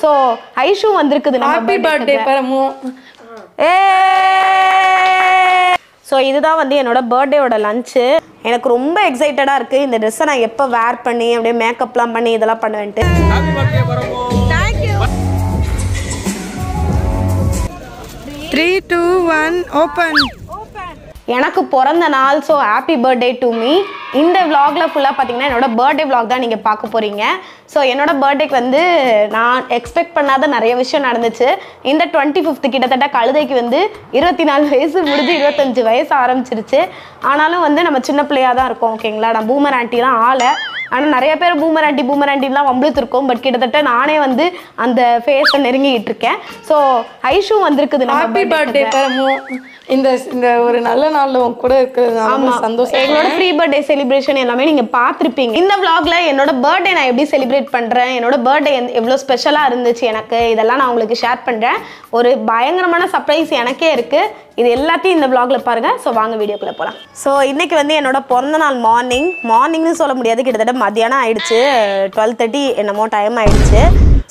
So Aishu வந்திருக்குது happy birthday Paramu. So இதுதான் வந்து என்னோட பர்த்டேயோட லஞ்சு. எனக்கு ரொம்ப எக்ஸைட்டடாக இருக்குது இந்த ட்ரெஸ்ஸை நான் எப்போ வேர் பண்ணி அப்படியே மேக்கப்லாம் பண்ணி இதெல்லாம் பண்ணுவேன்ட்டு. 3 2 1 ஓப்பன். எனக்கு பிறந்த நாள். So happy birthday to me. இந்த விலாகில் ஃபுல்லாக பார்த்தீங்கன்னா என்னோட பர்த்டே விலாக் தான் நீங்கள் பார்க்க போகிறீங்க. ஸோ என்னோட பர்த்டேக்கு வந்து நான் எக்ஸ்பெக்ட் பண்ணாத நிறைய விஷயம் நடந்துச்சு. இந்த 25th கிட்டத்தட்ட கழுதைக்கு வந்து 24 வயசு முடிஞ்சு 25 வயசு ஆரம்பிச்சிருச்சு. ஆனாலும் வந்து நம்ம சின்ன பிள்ளையாக தான் இருக்கோம். ஓகேங்களா, நான் பூமர் ஆண்டிலாம் ஆளை. ஆனால் நிறைய பேர் பூமர் ஆண்டிலாம் வம்பளுத்துருக்கோம். பட் கிட்டத்தட்ட நானே வந்து அந்த ஃபேஸை நெருங்கிட்டு இருக்கேன். ஸோ ஐஷு வந்திருக்குது. Happy birthday Paramu. இந்த ஒரு நல்ல நாள்ல உங்க கூட இருக்கிறது சந்தோஷம். எங்களோட ஃப்ரீ பர்த்டே செலிப்ரேஷன் எல்லாமே நீங்க பார்த்துருப்பீங்க. இந்த vlogல என்னோட பர்த்டே நான் எப்படி செலிப்ரேட் பண்றேன், என்னோட பர்த்டே எவ்வளோ ஸ்பெஷலாக இருந்துச்சு எனக்கு, இதெல்லாம் நான் உங்களுக்கு ஷேர் பண்றேன். ஒரு பயங்கரமான சர்ப்ரைஸ் எனக்கே இருக்கு. இது எல்லாத்தையும் இந்த vlogல பாருங்க. ஸோ வாங்க வீடியோக்குள்ள போகலாம். ஸோ இன்னைக்கு வந்து என்னோட பிறந்த நாள் மார்னிங்னு சொல்ல முடியாது, கிட்டத்தட்ட மத்தியானம் ஆயிடுச்சு. 12:30 என்னமோ டைம் ஆயிடுச்சு.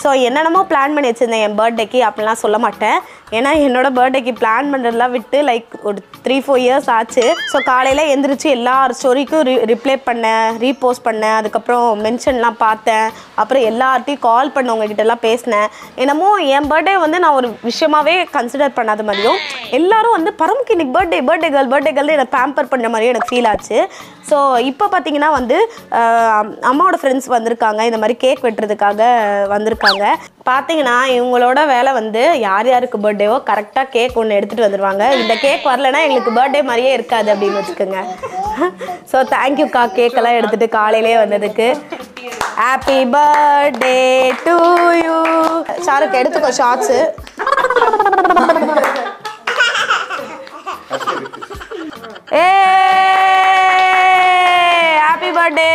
ஸோ என்னென்னமோ பிளான் பண்ணி வச்சுருந்தேன் என் பர்த்டேக்கு, அப்படிலாம் சொல்ல மாட்டேன். ஏன்னா என்னோட பர்த்டேக்கு பிளான் பண்ணுறதுலாம் விட்டு லைக் ஒரு 3-4 இயர்ஸ் ஆச்சு. ஸோ காலையில் எந்திரிச்சு எல்லா ஸ்டோரிக்கும் ரிப்ளை பண்ணேன், ரீபோஸ்ட் பண்ணேன், அதுக்கப்புறம் மென்ஷன்லாம் பார்த்தேன், அப்புறம் எல்லார்ட்டையும் கால் பண்ணவங்ககிட்டலாம் பேசினேன். என்னமோ என் பர்த்டே வந்து நான் ஒரு விஷயமாகவே கன்சிடர் பண்ணாத மாதிரியும், எல்லாரும் வந்து பரமுக்கு இன்னைக்கு பர்த்டே கேர்ள் என்னை பேம்பர் பண்ணுற மாதிரியும் எனக்கு ஃபீல் ஆச்சு. ஸோ இப்போ பார்த்தீங்கன்னா வந்து அம்மாவோட ஃப்ரெண்ட்ஸ் வந்திருக்காங்க, இந்த மாதிரி கேக் வெட்டுறதுக்காக வந்திருக்காங்க. பார்த்தீங்கன்னா இவங்களோட வேலை வந்து யார் யாருக்கு பர்த்டேவோ கரெக்டாக கேக் ஒன்று எடுத்துகிட்டு வந்துடுவாங்க. இந்த கேக் வரலைன்னா எங்களுக்கு பர்த்டே மாதிரியே இருக்காது அப்படின்னு வச்சுக்கோங்க. ஸோ தேங்க்யூக்கா கேக்கெல்லாம் எடுத்துகிட்டு காலையிலே வந்ததுக்கு. Happy birthday to you. ஷாருக்கு எடுத்துக்கோ ஷார்ட்ஸு. Happy birthday.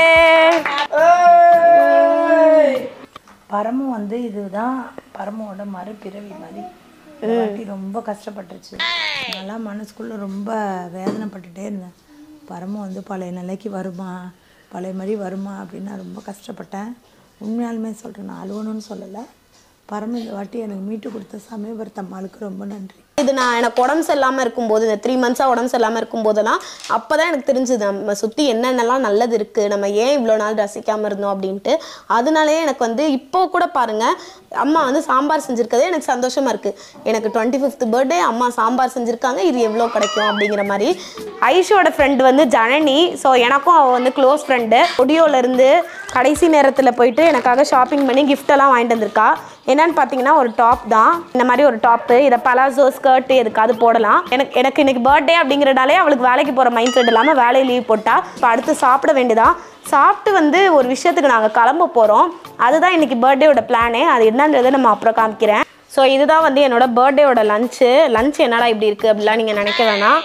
பரமு வந்து இதுதான் பரமோட மறுபிறவி மாதிரி. ரொம்ப கஷ்டப்பட்டுருச்சு. அதெல்லாம் மனசுக்குள்ளே ரொம்ப வேதனைப்பட்டுட்டே இருந்தேன். பரமு வந்து பழைய நிலைக்கு வருமா, பழைய மாதிரி வருமா அப்படின்னு நான் ரொம்ப கஷ்டப்பட்டேன். உண்மையாலுமே சொல்கிறேன், நான் அழுவணும்னு சொல்லலை. பரமு இந்த வாட்டி எனக்கு மீட்டு கொடுத்த சமயபுரத்தம்மாளுக்கு ரொம்ப நன்றி. இது நான் எனக்கு உடம்பு சரியில்லாமல் இருக்கும்போது, இந்த 3 months-ஆக உடம்பு சரியில்லாமல் இருக்கும்போதெல்லாம் அப்போ தான் எனக்கு தெரிஞ்சுது நம்ம சுற்றி என்னென்னலாம் நல்லது இருக்குது, நம்ம ஏன் இவ்வளோ நாள் ரசிக்காமல் இருந்தோம் அப்படின்ட்டு. அதனாலேயே எனக்கு வந்து இப்போ கூட பாருங்கள், அம்மா வந்து சாம்பார் செஞ்சுருக்கதே எனக்கு சந்தோஷமாக இருக்குது. எனக்கு 25th பர்த்டே அம்மா சாம்பார் செஞ்சுருக்காங்க, இது எவ்வளோ கிடைக்கும் அப்படிங்கிற மாதிரி. ஐஷோட ஃப்ரெண்டு வந்து ஜனனி. ஸோ எனக்கும் அவள் வந்து க்ளோஸ் ஃப்ரெண்டு. ஒடியோலேருந்து கடைசி நேரத்தில் போயிட்டு எனக்காக ஷாப்பிங் பண்ணி கிஃப்டெல்லாம் வாங்கிட்டு வந்திருக்கா. என்னன்னு பார்த்தீங்கன்னா ஒரு டாப் தான், இந்த மாதிரி ஒரு டாப்பு. இதை பலாசோ ஸ்கர்ட்டு எதுக்காவது போடலாம். எனக்கு இன்னைக்கு பர்த்டே அப்படிங்கிறனாலே அவளுக்கு வேலைக்கு போகிற மைண்ட் செட் இல்லாமல் வேலையை லீவ் போட்டா. இப்போ அடுத்து சாப்பிட வேண்டியதான். சாப்பிட்டு வந்து ஒரு விஷயத்துக்கு நாங்கள் கிளம்ப போகிறோம். அதுதான் இன்றைக்கி பர்த்டேயோட பிளானே. அது என்னன்றதை நம்ம அப்புறம் காமிக்கிறேன். ஸோ இதுதான் வந்து என்னோட பர்த்டேயோட லஞ்சு என்னடா இப்படி இருக்குது அப்படிலாம் நீங்கள் நினைக்க வேணாம்.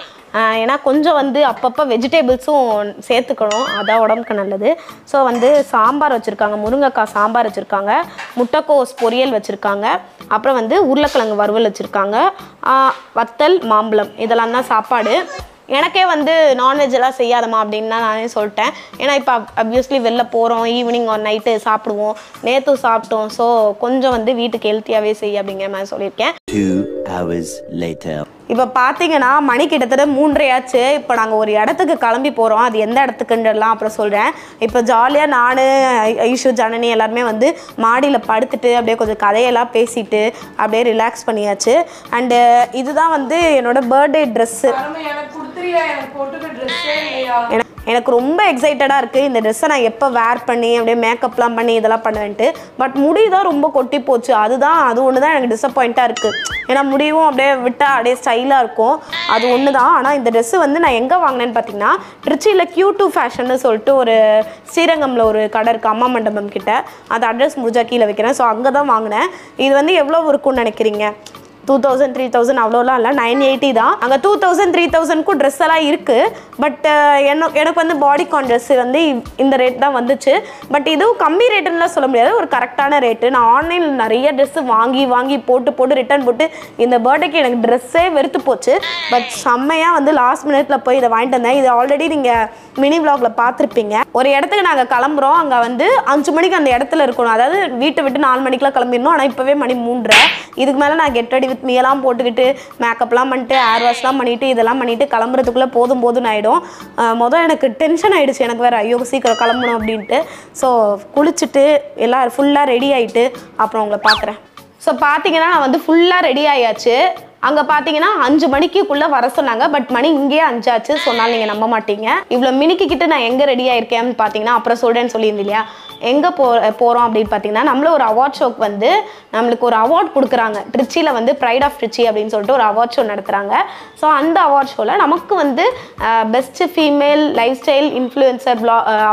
ஏன்னா கொஞ்சம் வந்து அப்பப்போ வெஜிடபிள்ஸும் சேர்த்துக்கணும், அதான் உடம்புக்கு நல்லது. ஸோ வந்து சாம்பார் வச்சுருக்காங்க, முருங்கைக்காய் சாம்பார் வச்சுருக்காங்க, முட்டைக்கோஸ் பொரியல் வச்சுருக்காங்க, அப்புறம் வந்து உருளைக்கிழங்கு வறுவல் வச்சுருக்காங்க, வத்தல் மாம்பழம், இதெல்லாம் தான் சாப்பாடு. எனக்கே வந்து நான்வெஜ் எல்லாம் செய்யாதம்மா அப்படின்னு தான் நானே சொல்லிட்டேன். ஏன்னா இப்போ அப்வியஸ்லி வெளில போகிறோம், ஈவினிங் ஒரு நைட்டு சாப்பிடுவோம், நேற்று சாப்பிட்டோம். ஸோ கொஞ்சம் வந்து வீட்டுக்கு ஹெல்த்தியாகவே செய்ய அப்படிங்கிற மாதிரி சொல்லியிருக்கேன். 2 hours later. இப்போ பார்த்தீங்கன்னா மணி கிட்டத்தட்ட 3:30 ஆச்சு. இப்போ நாங்கள் ஒரு இடத்துக்கு கிளம்பி போகிறோம். அது எந்த இடத்துக்குன்றலாம் அப்புறம் சொல்கிறேன். இப்போ ஜாலியாக நான், ஐஷு, ஜனனி எல்லாருமே வந்து மாடியில் படுத்துட்டு அப்படியே கொஞ்சம் கதையெல்லாம் பேசிட்டு அப்படியே ரிலாக்ஸ் பண்ணியாச்சு. அண்டு இதுதான் வந்து என்னோட பர்த்டே ட்ரெஸ்ஸு. எனக்கு ரொம்ப எக்ஸைட்டடாக இருக்குது இந்த ட்ரெஸ்ஸை நான் எப்போ வேர் பண்ணி அப்படியே மேக்கப்லாம் பண்ணி இதெல்லாம் பண்ணுவேன்ட்டு. பட் முடி தான் ரொம்ப கொட்டி போச்சு. அது ஒன்று தான் எனக்கு டிசப்பாயிண்ட்டாக இருக்குது. ஏன்னா முடியும் அப்படியே விட்டால் அப்படியே ஸ்டைலாக இருக்கும், அது ஒன்று தான். ஆனால் இந்த ட்ரெஸ்ஸு வந்து நான் எங்கே வாங்கினேன்னு பார்த்தீங்கன்னா திருச்சியில் Q2 ஃபேஷன்னு சொல்லிட்டு ஒரு ஸ்ரீரங்கமில் ஒரு கடை இருக்குது, அம்மா மண்டபம் கிட்ட. அது அட்ரஸ் முடிஞ்சா கீழே வைக்கிறேன். ஸோ அங்கே தான் வாங்கினேன். இது வந்து எவ்வளோ இருக்கும்னு நினைக்கிறீங்க? 2000 3000 அவ்வளோலாம் இல்லை, 980 தான். அங்கே 2000 3000க்கும் ட்ரெஸ் எல்லாம் இருக்குது. பட் எனக்கு வந்து பாடிகான் ட்ரெஸ் வந்து இந்த ரேட் தான் வந்துச்சு. பட் இதுவும் கம்மி ரேட்டுன்னு சொல்ல முடியாது, ஒரு கரெக்டான ரேட்டு. நான் ஆன்லைனில் நிறைய ட்ரெஸ்ஸு வாங்கி போட்டு ரிட்டர்ன் போட்டு இந்த பர்த்டேக்கு எனக்கு ட்ரெஸ்ஸே வெறுத்து போச்சு. பட் செம்மையாக வந்து லாஸ்ட் மினிட்ல போய் இதை வாங்கிட்டு வந்தேன். இது ஆல்ரெடி நீங்கள் மினி விலாகில் பார்த்துருப்பீங்க. ஒரு இடத்துக்கு நாங்கள் கிளம்புறோம், அங்கே வந்து 5 மணிக்கு அந்த இடத்துல இருக்கணும். அதாவது வீட்டை விட்டு 4 மணிக்கெலாம் கிளம்பிடணும். ஆனால் இப்போவே மணி 3:30. இதுக்கு மேலே நான் கெட் ரெடி வித் மீலாம் போட்டுக்கிட்டு மேக்கப்லாம் பண்ணிட்டு ஹேர் வாஷ்லாம் பண்ணிவிட்டு இதெல்லாம் பண்ணிவிட்டு கிளம்புறதுக்குள்ளே போதும்னு ஆகிடும். முதல் எனக்கு டென்ஷன் ஆகிடுச்சு, எனக்கு வேறு ஐயோ சீக்கிரம் கிளம்பணும் அப்படின்ட்டு. ஸோ குளிச்சுட்டு எல்லாம் ஃபுல்லாக ரெடி ஆகிட்டு அப்புறம் உங்களை பார்க்குறேன். ஸோ பார்த்தீங்கன்னா நான் வந்து ஃபுல்லாக ரெடி ஆயாச்சு. அங்கே பார்த்தீங்கன்னா 5 மணிக்குள்ளே வர சொன்னாங்க. பட் மணி இங்கேயே 5 ஆச்சு. சொன்னால் நீங்கள் நம்ப மாட்டீங்க. இவ்வளோ மினிக்கிட்ட நான் எங்கே ரெடி ஆகிருக்கேன்னு பார்த்தீங்கன்னா அப்புறம் சொல்கிறேன்னு சொல்லியிருந்தேன் இல்லையா. எங்கே போகிறோம் அப்படின்னு பார்த்தீங்கன்னா நம்மள ஒரு அவார்ட் ஷோக்கு வந்து நம்மளுக்கு ஒரு அவார்ட் கொடுக்குறாங்க. ட்ரிச்சியில் வந்து ப்ரைட் ஆஃப் ட்ரிச்சி அப்படின்னு சொல்லிட்டு ஒரு அவார்ட் ஷோ நடத்துகிறாங்க. ஸோ அந்த அவார்ட் ஷோவில் நமக்கு வந்து best female life style influencer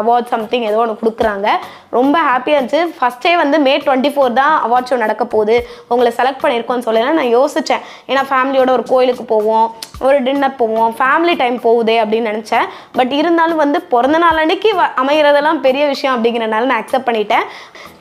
award something ஏதோ ஒன்று கொடுக்குறாங்க. ரொம்ப ஹாப்பியாக இருந்துச்சு. ஃபஸ்ட்டே வந்து May 24 தான் அவார்ட் ஷோ நடக்க போகுது, உங்களை செலக்ட் பண்ணியிருக்கோன்னு சொல்லலாம். நான் யோசித்தேன், ஏன்னா ஃபேமிலியோட ஒரு கோயிலுக்கு போவோம், ஒரு டின்னர் போவோம், ஃபேமிலி டைம் போகுதே அப்படின்னு நினச்சேன். பட் இருந்தாலும் வந்து பிறந்த நாள் அன்னைக்கு அமைகிறதெல்லாம் பெரிய விஷயம் அப்படிங்கிறனால நான் அக்செப்ட் பண்ணிட்டேன்.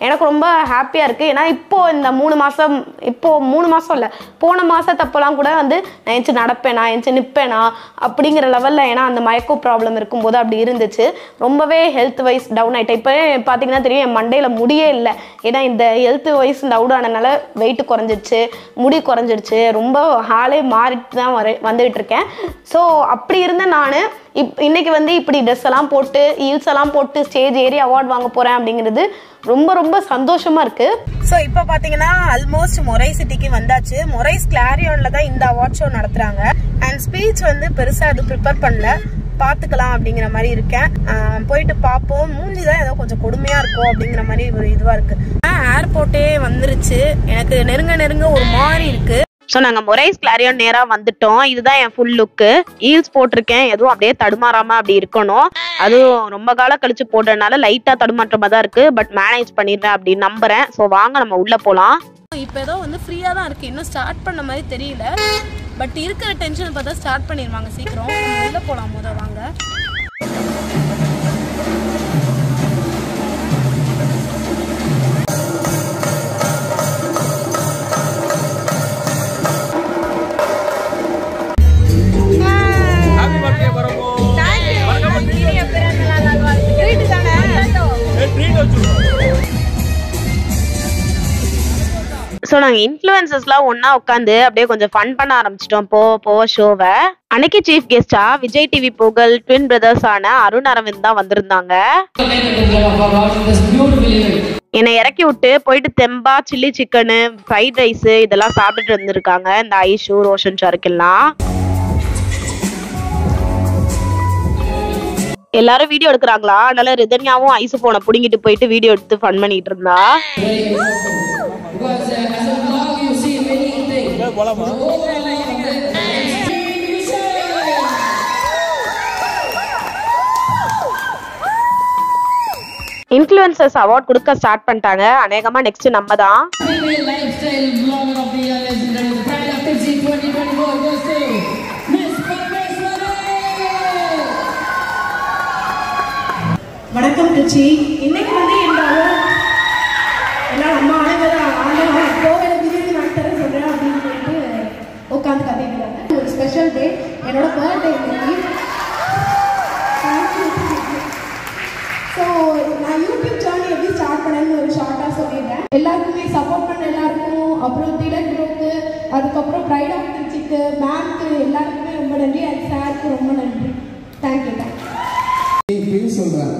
எனக்கு ரொம்ப ஹாப்பியாக இருக்குது. ஏன்னா இப்போது இந்த 3 மாதம் இல்லை, போன மாதத்தப்போலாம் கூட வந்து நான் எஞ்சி நடப்பேனா எஞ்சி நிற்பேனா அப்படிங்கிற லெவலில், ஏன்னா அந்த மயக்கோ ப்ராப்ளம் இருக்கும்போது அப்படி இருந்துச்சு. ரொம்பவே ஹெல்த் வைஸ் டவுன் ஆகிட்டேன். இப்போ பார்த்தீங்கன்னா தெரியும், என் மண்டையில் முடியே இல்லை. ஏன்னா இந்த ஹெல்த் வைஸ் டவுன் ஆனதுனால வெயிட் குறைஞ்சிடுச்சு, முடி குறைஞ்சிடுச்சு, ரொம்ப ஹாலே மாறிட்டு தான் வந்துகிட்டு இருக்கேன். ஸோ அப்படி இருந்த நான் இன்னைக்கு வந்து இப்படி ட்ரெஸ் எல்லாம் போட்டு ஹீல்ஸ் எல்லாம் போட்டு ஸ்டேஜ் ஏறி அவார்ட் வாங்க போகிறேன் அப்படிங்கிறது ரொம்ப ரொம்ப சந்தோஷமாக இருக்குது. ஸோ இப்போ பார்த்தீங்கன்னா ஆல்மோஸ்ட் மொரை சிட்டிக்கு வந்தாச்சு. மொரைஸ் கிளாரியானில் தான் இந்த அவார்ட் ஷோ நடத்துகிறாங்க. அண்ட் ஸ்பீச் வந்து பெருசாக அது ப்ரிப்பேர் பண்ணல, பார்த்துக்கலாம் அப்படிங்கிற மாதிரி இருக்கேன். போயிட்டு பார்ப்போம். மூஞ்சி தான் ஏதோ கொஞ்சம் கொடுமையாக இருக்கும் அப்படிங்கிற மாதிரி ஒரு இதுவாக இருக்குது. ஏர்போர்ட்டே வந்துருச்சு. எனக்கு நெருங்க ஒரு மாதிரி இருக்குது. ஸோ நாங்கள் மொரைஸ் கிளாரியான் நேராக வந்துட்டோம். இதுதான் என் ஃபுல் லுக்கு. ஹீல்ஸ் போட்டிருக்கேன், எதுவும் அப்படியே தடுமாறாமல் அப்படி இருக்கணும். அதுவும் ரொம்ப காலம் கழிச்சு போடுறதுனால லைட்டாக தடுமாற்றமாக தான் இருக்குது. பட் மேனேஜ் பண்ணிடுவேன் அப்படின்னு நம்புகிறேன். ஸோ வாங்க நம்ம உள்ளே போகலாம். இப்போ ஏதோ வந்து ஃப்ரீயாக தான் இருக்குது, இன்னும் ஸ்டார்ட் பண்ண மாதிரி தெரியல. பட் இருக்கிற டென்ஷன் பார்த்தா ஸ்டார்ட் பண்ணிடுவாங்க சீக்கிரம். நம்ம உள்ளே போகலாம் முதல் வாங்க. ஸோ நாங்கள் இன்ஃப்ளூயன்சர்ஸ்லாம் ஒன்றா உட்காந்து அப்படியே கொஞ்சம் ஃபன் பண்ண ஆரம்பிச்சிட்டோம் போக ஷோவை. அன்னைக்கு சீஃப் கெஸ்டா விஜய் டிவி புகழ் ட்வின் பிரதர்ஸ் ஆன அருண் அரவிந்த் தான் வந்திருந்தாங்க. என்னை இறக்கி விட்டு போயிட்டு தெம்பா சில்லி சிக்கனு ஃப்ரைட் ரைஸு இதெல்லாம் சாப்பிட்டுட்டு வந்திருக்காங்க இந்த ஐஷு ரோஷன் ஷாருக்கெல்லாம். எல்லாரும் வீடியோ எடுக்கிறாங்களா, அதனால ரிதன்யாவும் ஐசு போனை பிடிங்கிட்டு போயிட்டு வீடியோ எடுத்து ஃபன் பண்ணிட்டு இருந்தா. இன்ஃப்ளூயன்சர்ஸ் அவார்ட் கொடுக்க ஸ்டார்ட் பண்ணிட்டாங்க. அநேகமா நெக்ஸ்ட் நம்ம தான். வணக்கம் ட்ரிச்சி. இன்னைக்கு வந்து இந்த எல்லாம் நம்ம ஆண்டவன் கோவில விருது நான் தர சொல்றேன் அப்படின்னு சொல்லிட்டு உட்காந்து கத்திட்டு ஒரு ஸ்பெஷல் டே, என்னோட பர்த்டே இன்னைக்கு. ஸோ நான் யூடியூப் சேனல் எப்படி ஸ்டார்ட் பண்ணேன்னு ஒரு ஷார்ட்டாக சொல்லிடுறேன். எல்லாருக்குமே சப்போர்ட் பண்ண எல்லாருக்கும், அப்புறம் திலக் ப்ரோக்கு, அதுக்கப்புறம் ப்ரைட் ஆஃப் ட்ரிச்சிக்கு, மேம்க்கு எல்லாருக்குமே ரொம்ப நன்றி. அண்ட் சாருக்கு ரொம்ப நன்றி. தேங்க்யூ. சொல்றேன்,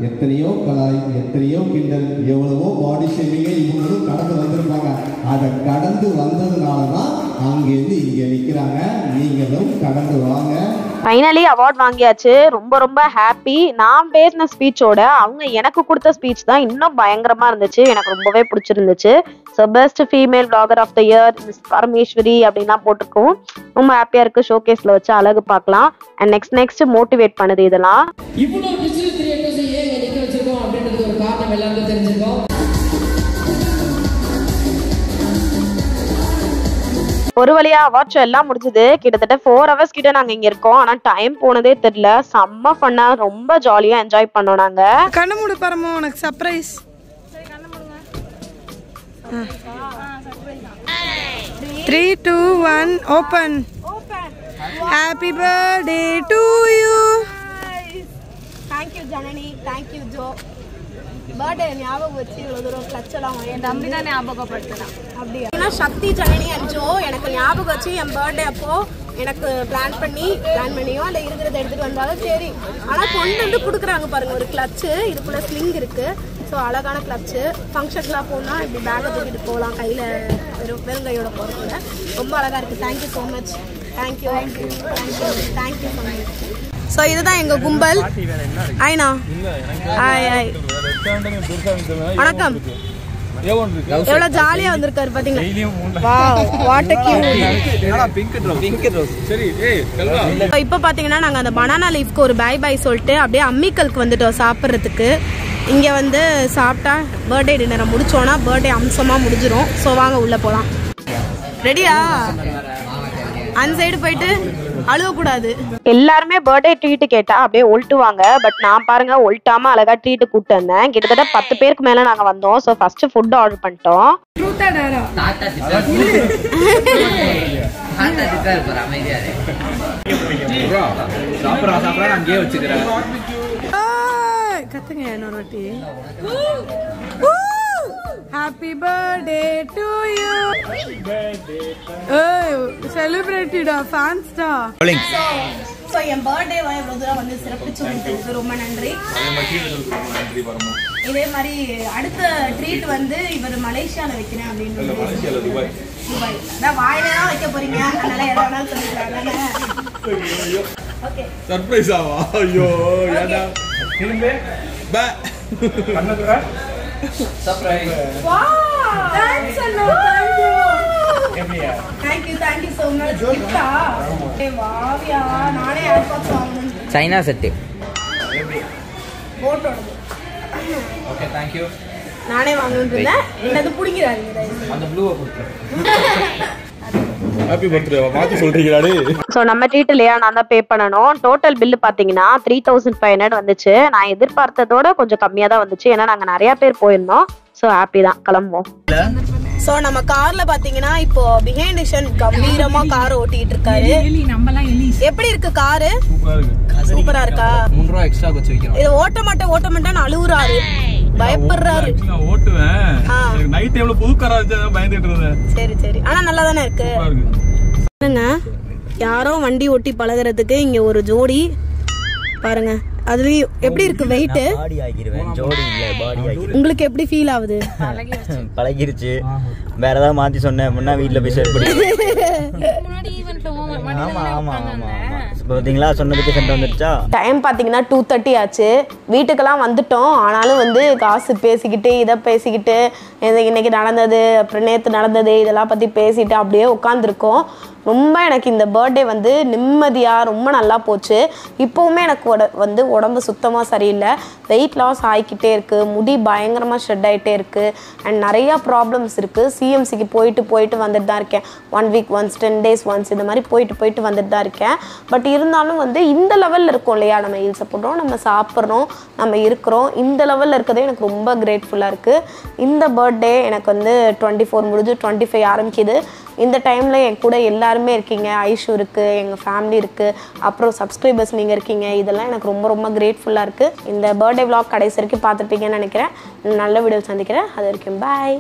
எத்தனையோ கலாய், எத்தனையோ கிண்டல், எவ்வளவோ பாடி ஷேமிங்கை இவங்களும் கடந்து வந்திருப்பாங்க. அதை கடந்து வந்ததுனால தான் அங்கேருந்து இங்கே நிற்கிறாங்க. நீங்களும் கடந்து வாங்க. ஃபைனலி அவார்ட் வாங்கியாச்சு. ரொம்ப ரொம்ப ஹாப்பி. நான் பேசின ஸ்பீச்சோட அவங்க எனக்கு கொடுத்த ஸ்பீச் தான் இன்னும் பயங்கரமாக இருந்துச்சு. எனக்கு ரொம்பவே பிடிச்சிருந்துச்சு. So best female vlogger of the year miss Parameswari அப்படின்லாம் போட்டிருக்கோம். ரொம்ப ஹாப்பியாக இருக்குது. ஷோகேஸில் வச்சு அழகு பார்க்கலாம். அண்ட் நெக்ஸ்ட் மோட்டிவேட் பண்ணுது இதெல்லாம். இவ்வளோ டிஜிட்டல் கிரியேட்டர்ஸ் ஏன் நிற்க வச்சிருக்கோம் அப்படின்றது ஒரு காரணம் எல்லாருக்கும் தெரிஞ்சிருக்கோம். ஒரு வழியா அவார்ட் ஷோ எல்லாம் முடிஞ்சது. கிட்டத்தட்ட 4 hours கிட்ட நாங்க இங்க இருக்கோம். ஆனா டைம் போனதே தெரியல. செம்ம ஃபன்னா, ரொம்ப ஜாலியா என்ஜாய் பண்ணோம் நாங்க. கண்ணு மூடு பரமோ, உனக்கு surprise. 3, 2, 1 open. Happy birthday to you. Thank you Janani, thank you Joe. Birthday ஞாபகம் வச்சு இவ்வளவு தூரம் கிளட்ச் எல்லாம் என் தம்பி தான் ஞாபகப்படுத்தினா. அப்படியா? சக்தி ஜனனி அண்ட் ஜோ எனக்கு ஞாபகம் வச்சு என் பர்த்டே அப்போ எனக்கு பிளான் பண்ணியோ இல்லை இருக்கிறத எடுத்துட்டு வந்தாலும் சரி. ஆனால் கொண்டு வந்து கொடுக்குறாங்க பாருங்க ஒரு கிளச்சு, இதுக்குள்ள ஸ்லிங் இருக்கு. ஸோ அழகான கிளச்சு. ஃபங்க்ஷன்ஸ்லாம் போனால் இப்படி பேக்கை தூக்கிட்டு போகலாம், கையில் வெறும் கையோட போகிறதுல ரொம்ப அழகாக இருக்குது. Thank you so much. Thank you thank you thank you so much. So இதுதான் எங்கள் கும்பல். ஐனா ஆய் ஆய் வணக்கம். எவ்வளவு ஜாலியா வந்திருக்காரு பாத்தீங்களா? Wow what a cute. இப்போ பாத்தீங்கன்னா நாங்க அந்த பனானா லீஃப்க்கு ஒரு பை பை சொல்லிட்டு அப்படியே அம்மிக்கலுக்கு வந்துட்டோம் சாப்பிட்றதுக்கு. இங்க வந்து சாப்பிட்டா பர்த்டே டின்னரை முடிச்சோன்னா பர்த்டே அம்சமா முடிஞ்சிரும். ஸோ வாங்க உள்ள போலாம். ரெடியா? அந்த சைடு போயிட்டு அழுவக்கூடாது. எல்லாருமே பர்த்டே ட்ரீட் கேட்டா அப்படியே ஒல்ட்டுவாங்க. பட் நான் பாருங்க ஒல்ட்டாம அழகா ட்ரீட் கூப்பிட்டு வந்தேன். கிட்டத்தட்ட 10 பேருக்கு மேல நாங்க வந்தோம். ஸோ ஃபர்ஸ்ட் ஃபுட் ஆர்டர் பண்ணிட்டோம். கத்துங்க இன்னொரு வாட்டி. Happy birthday to you. Celebrate it, fans da. So N birthday இவ்வளவு தூரம் வந்து சிறப்பிச்சு கொடுத்ததுக்கு ரொம்ப நன்றி. இதே மாதிரி அடுத்த ட்ரீட் வந்து இவர் மலேசியால வைக்கிறேன் அப்படின்னு. துபாய். அதான் வாயில தான் வைக்க போறீங்க, அதனால எதை வேணாலும் சொல்லிக்கிறாங்க. ஓகே சர்ப்ரைஸ் ஆவா? ஐயோ ஏடா திரும்ப பை பண்ணதுடா சர்ப்ரைஸ். வாவ் தேங்க்ஸ் அண்ணா. எப்படியா? Thank you so much. கிஃப்டா? ஏ வாவ்யா, நானே ஏர்பாட்ஸ் வாங்கணும். China set. போட்டோடது. Okay thank you. நானே வாங்கணும்னு இருந்தேன். என்னது புடிங்கறாங்க அந்த ப்ளூவை கொடுத்துறேன். ஹாப்பி பர்த்டே மாத்தி சொல்றீங்களாடி. சோ நம்ம ட்ரீட் இல்லையா, நான் தான் பே பண்ணணும். டோட்டல் பில் பாத்தீங்கன்னா 3500 வந்துச்சு. நான் எதிர்பார்த்ததோட கொஞ்சம் கம்மியா தான் வந்துச்சு. ஏன்னா நாங்க நிறைய பேர் போயிருந்தோம். சோ ஹாப்பி தான், கிளம்புவோம். சோ நம்ம கார்ல பாத்தீங்கன்னா இப்போ பிஹைண்ட் டிஷன் கம்பீரமா கார் ஓட்டிட்டு இருக்காரு. எப்படி இருக்கு காரு? சூப்பரா இருக்கா? 3 ரூபாய் எக்ஸ்ட்ரா வச்சு வைக்கிறோம். இது ஓட்ட மாட்டேன்னு அழுவுறாரு, பயப்படுறாரு. நான் ஓட்டுவேன். எனக்கு நைட் டைம்ல புது காரா இருந்துச்சு, பயந்துட்டு இருந்தேன். சரி சரி, ஆனா நல்லா தானே இருக்கு. பாருங்க, யாரோ வண்டி ஓட்டி பழகுறதுக்கு இங்க ஒரு ஜோடி பாருங்க. அதுலயும் எப்படி இருக்கு வெயிட்? பாடி ஆகிருவேன், ஜோடி இல்ல பாடி ஆகிருவேன். உங்களுக்கு எப்படி ஃபீல் ஆகுது? பழகிருச்சு. வேற ஏதாவது மாத்தி சொன்னேன் அப்படின்னா வீட்ல போய் ஷேர் பண்ணி. ஆமா ஆமா ஆமா பாத்தீங்களா, சொன்னதுக்கு சென்ட் வந்துருச்சா. டைம் பாத்தீங்கன்னா 2:30 ஆச்சு. வீட்டுக்கெல்லாம் வந்துட்டோம். ஆனாலும் வந்து காசு பேசிக்கிட்டு இதை பேசிக்கிட்டு இன்னைக்கு நடந்தது அப்புறம் நேற்று நடந்தது இதெல்லாம் பற்றி பேசிட்டு அப்படியே உட்காந்துருக்கோம். ரொம்ப எனக்கு இந்த பர்த்டே வந்து நிம்மதியாக ரொம்ப நல்லா போச்சு. இப்போவுமே எனக்கு வந்து உடம்பு சுத்தமாக சரியில்லை. வெயிட் லாஸ் ஆகிக்கிட்டே இருக்குது, முடி பயங்கரமாக ஷெட் ஆகிட்டே இருக்குது, அண்ட் நிறையா ப்ராப்ளம்ஸ் இருக்குது. சிஎம்சிக்கு போயிட்டு வந்துட்டு தான் இருக்கேன். 1 week once 10 days once இந்த மாதிரி போயிட்டு வந்துட்டு தான் இருக்கேன். பட் இருந்தாலும் வந்து இந்த லெவலில் இருக்கோம் இல்லையா, நம்ம ஹீல்ஸை போடுறோம், நம்ம சாப்பிட்றோம், நம்ம இருக்கிறோம். இந்த லெவலில் இருக்கிறதே எனக்கு ரொம்ப கிரேட்ஃபுல்லாக இருக்குது. இந்த பர்த்டே எனக்கு வந்து 24 முடிஞ்சு 25 ஆரம்பிக்குது. இந்த டைமில் என் கூட எல்லாருமே இருக்கீங்க. ஐஷு இருக்குது, எங்கள் ஃபேமிலி இருக்குது, அப்புறம் சப்ஸ்கிரைபர்ஸ் நீங்கள் இருக்கீங்க. இதெல்லாம் எனக்கு ரொம்ப ரொம்ப கிரேட்ஃபுல்லாக இருக்குது. இந்த பர்த்டே vlog கடைசி வரைக்கும் பார்த்துருப்பீங்கன்னு நினைக்கிறேன். நல்ல வீடியோ சந்திக்கிறேன். அது வரைக்கும் பாய்.